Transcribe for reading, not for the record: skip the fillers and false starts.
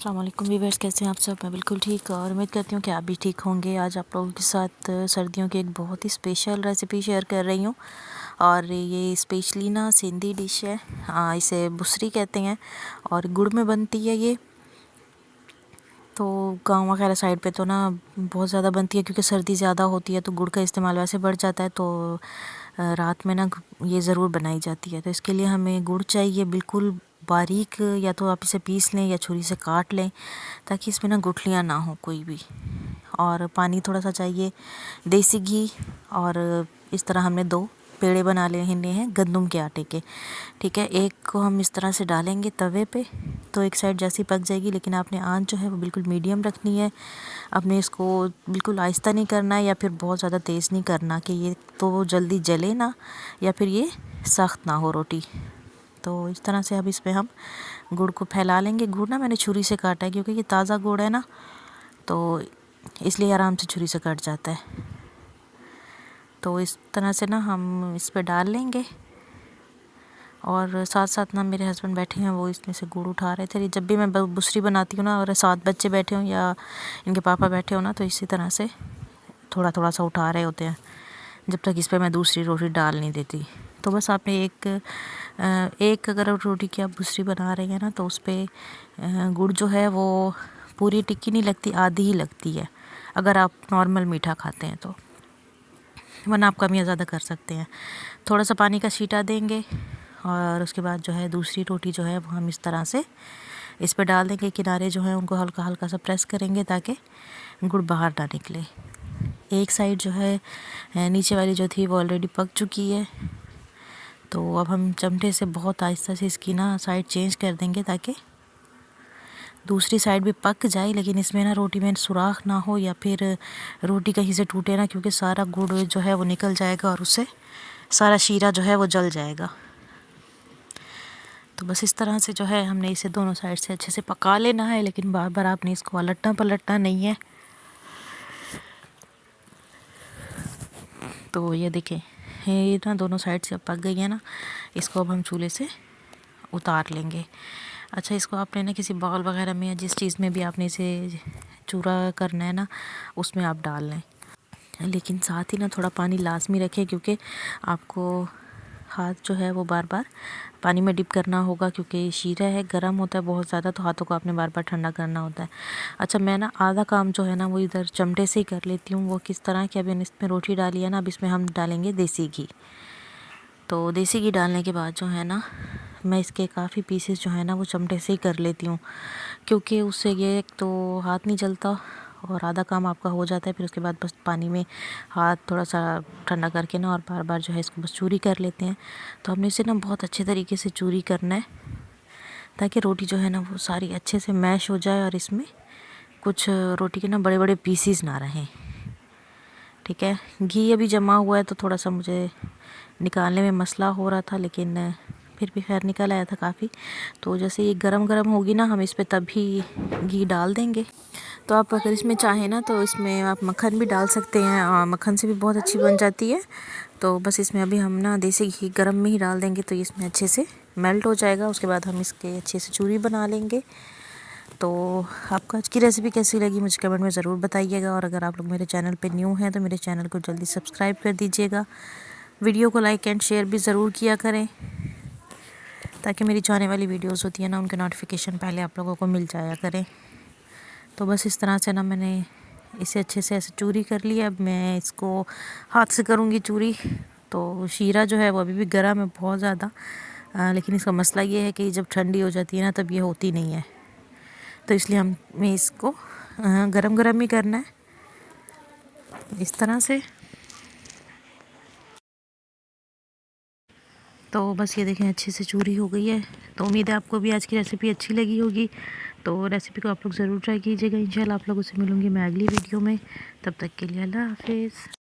अस्सलाम वालेकुम व्यूअर्स, कैसे हैं आप सब। मैं बिल्कुल ठीक और उम्मीद करती हूँ कि आप भी ठीक होंगे। आज आप लोगों के साथ सर्दियों की एक बहुत ही स्पेशल रेसिपी शेयर कर रही हूँ और ये स्पेशली ना सिंधी डिश है। इसे बुसरी कहते हैं और गुड़ में बनती है ये। तो गाँव वगैरह साइड पे तो ना बहुत ज़्यादा बनती है क्योंकि सर्दी ज़्यादा होती है तो गुड़ का इस्तेमाल वैसे बढ़ जाता है। तो रात में ना ये ज़रूर बनाई जाती है। तो इसके लिए हमें गुड़ चाहिए बिल्कुल बारीक, या तो आप इसे पीस लें या छुरी से काट लें ताकि इसमें ना गुठलियाँ ना हो कोई भी। और पानी थोड़ा सा चाहिए, देसी घी, और इस तरह हमने 2 पेड़े बना लेने हैं गंदम के आटे के। ठीक है, एक को हम इस तरह से डालेंगे तवे पे तो एक साइड जैसी पक जाएगी, लेकिन आपने आंच जो है वो बिल्कुल मीडियम रखनी है। आपने इसको बिल्कुल आहिस्ता नहीं करना है या फिर बहुत ज़्यादा तेज़ नहीं करना कि ये तो जल्दी जले ना या फिर ये सख्त ना हो रोटी। तो इस तरह से अब इसमें हम गुड़ को फैला लेंगे। गुड़ ना मैंने छुरी से काटा है क्योंकि ये ताज़ा गुड़ है ना, तो इसलिए आराम से छुरी से कट जाता है। तो इस तरह से ना हम इस पे डाल लेंगे और साथ साथ ना मेरे हस्बैंड बैठे हैं, वो इसमें से गुड़ उठा रहे थे। जब भी मैं बुसरी बनाती हूँ ना और 7 बच्चे बैठे हों या इनके पापा बैठे हो ना, तो इसी तरह से थोड़ा थोड़ा सा उठा रहे होते हैं जब तक इस पर मैं दूसरी रोटी डाल नहीं देती। तो बस आपने एक अगर रोटी की आप बुसरी बना रहे हैं ना तो उस पर गुड़ जो है वो पूरी टिक्की नहीं लगती, आधी ही लगती है अगर आप नॉर्मल मीठा खाते हैं तो, वरना आप कम या ज़्यादा कर सकते हैं। थोड़ा सा पानी का छींटा देंगे और उसके बाद जो है दूसरी रोटी जो है वो हम इस तरह से इस पर डाल देंगे। किनारे जो है उनको हल्का हल्का सा प्रेस करेंगे ताकि गुड़ बाहर ना निकले। एक साइड जो है नीचे वाली जो थी वो ऑलरेडी पक चुकी है, तो अब हम चमटे से बहुत आहिस्ता से इसकी ना साइड चेंज कर देंगे ताकि दूसरी साइड भी पक जाए, लेकिन इसमें ना रोटी में सुराख ना हो या फिर रोटी कहीं से टूटे ना, क्योंकि सारा गुड़ जो है वो निकल जाएगा और उससे सारा शीरा जो है वो जल जाएगा। तो बस इस तरह से जो है हमने इसे दोनों साइड से अच्छे से पका लेना है, लेकिन बार बार आपने इसको पलटना पलटना नहीं है। तो ये देखें, ये ना दोनों साइड से अब पक गई है ना, इसको अब हम चूल्हे से उतार लेंगे। अच्छा, इसको आपने ना किसी बाउल वगैरह में या जिस चीज़ में भी आपने इसे चूरा करना है ना उसमें आप डाल लें, लेकिन साथ ही ना थोड़ा पानी लाजमी रखें क्योंकि आपको हाथ जो है वो बार बार पानी में डिप करना होगा क्योंकि शीरा है, गर्म होता है बहुत ज़्यादा, तो हाथों को आपने बार बार ठंडा करना होता है। अच्छा, मैं ना आधा काम जो है ना वो इधर चमटे से ही कर लेती हूँ। वो किस तरह कि अभी इसमें रोटी डाली है ना, अब इसमें हम डालेंगे देसी घी। तो देसी घी डालने के बाद जो है ना मैं इसके काफ़ी पीसेस जो है ना वो चमटे से ही कर लेती हूँ क्योंकि उससे ये एक तो हाथ नहीं जलता और आधा काम आपका हो जाता है। फिर उसके बाद बस पानी में हाथ थोड़ा सा ठंडा करके ना और बार बार जो है इसको बस चूरी कर लेते हैं। तो हमने इसे ना बहुत अच्छे तरीके से चूरी करना है ताकि रोटी जो है ना वो सारी अच्छे से मैश हो जाए और इसमें कुछ रोटी के ना बड़े बड़े पीसीस ना रहें। ठीक है, घी अभी जमा हुआ है तो थोड़ा सा मुझे निकालने में मसला हो रहा था, लेकिन फिर भी खैर निकल आया था काफ़ी। तो जैसे ये गरम गरम होगी ना हम इस पर तभी घी डाल देंगे। तो आप अगर इसमें चाहें ना तो इसमें आप मक्खन भी डाल सकते हैं और मक्खन से भी बहुत अच्छी बन जाती है। तो बस इसमें अभी हम ना देसी घी गरम में ही डाल देंगे तो इसमें अच्छे से मेल्ट हो जाएगा। उसके बाद हम इसके अच्छे से चूरी बना लेंगे। तो आपको आज की रेसिपी कैसी लगी मुझे कमेंट में ज़रूर बताइएगा, और अगर आप लोग मेरे चैनल पे न्यू हैं तो मेरे चैनल को जल्दी सब्सक्राइब कर दीजिएगा। वीडियो को लाइक एंड शेयर भी ज़रूर किया करें ताकि मेरी जो आने वाली वीडियोस होती है ना उनके नोटिफिकेशन पहले आप लोगों को मिल जाया करें। तो बस इस तरह से ना मैंने इसे अच्छे से ऐसे चूरी कर लिया। अब मैं इसको हाथ से करूँगी चूरी। तो शीरा जो है वो अभी भी गर्म है बहुत ज़्यादा, लेकिन इसका मसला ये है कि जब ठंडी हो जाती है ना तब ये होती नहीं है, तो इसलिए हमें इसको गरम गरम ही करना है इस तरह से। तो बस ये देखें अच्छे से चूरी हो गई है। तो उम्मीद है आपको भी आज की रेसिपी अच्छी लगी होगी। तो रेसिपी को आप लोग ज़रूर ट्राई कीजिएगा। इंशाल्लाह आप लोगों से मिलूँगी मैं अगली वीडियो में। तब तक के लिए अल्लाह हाफिज़।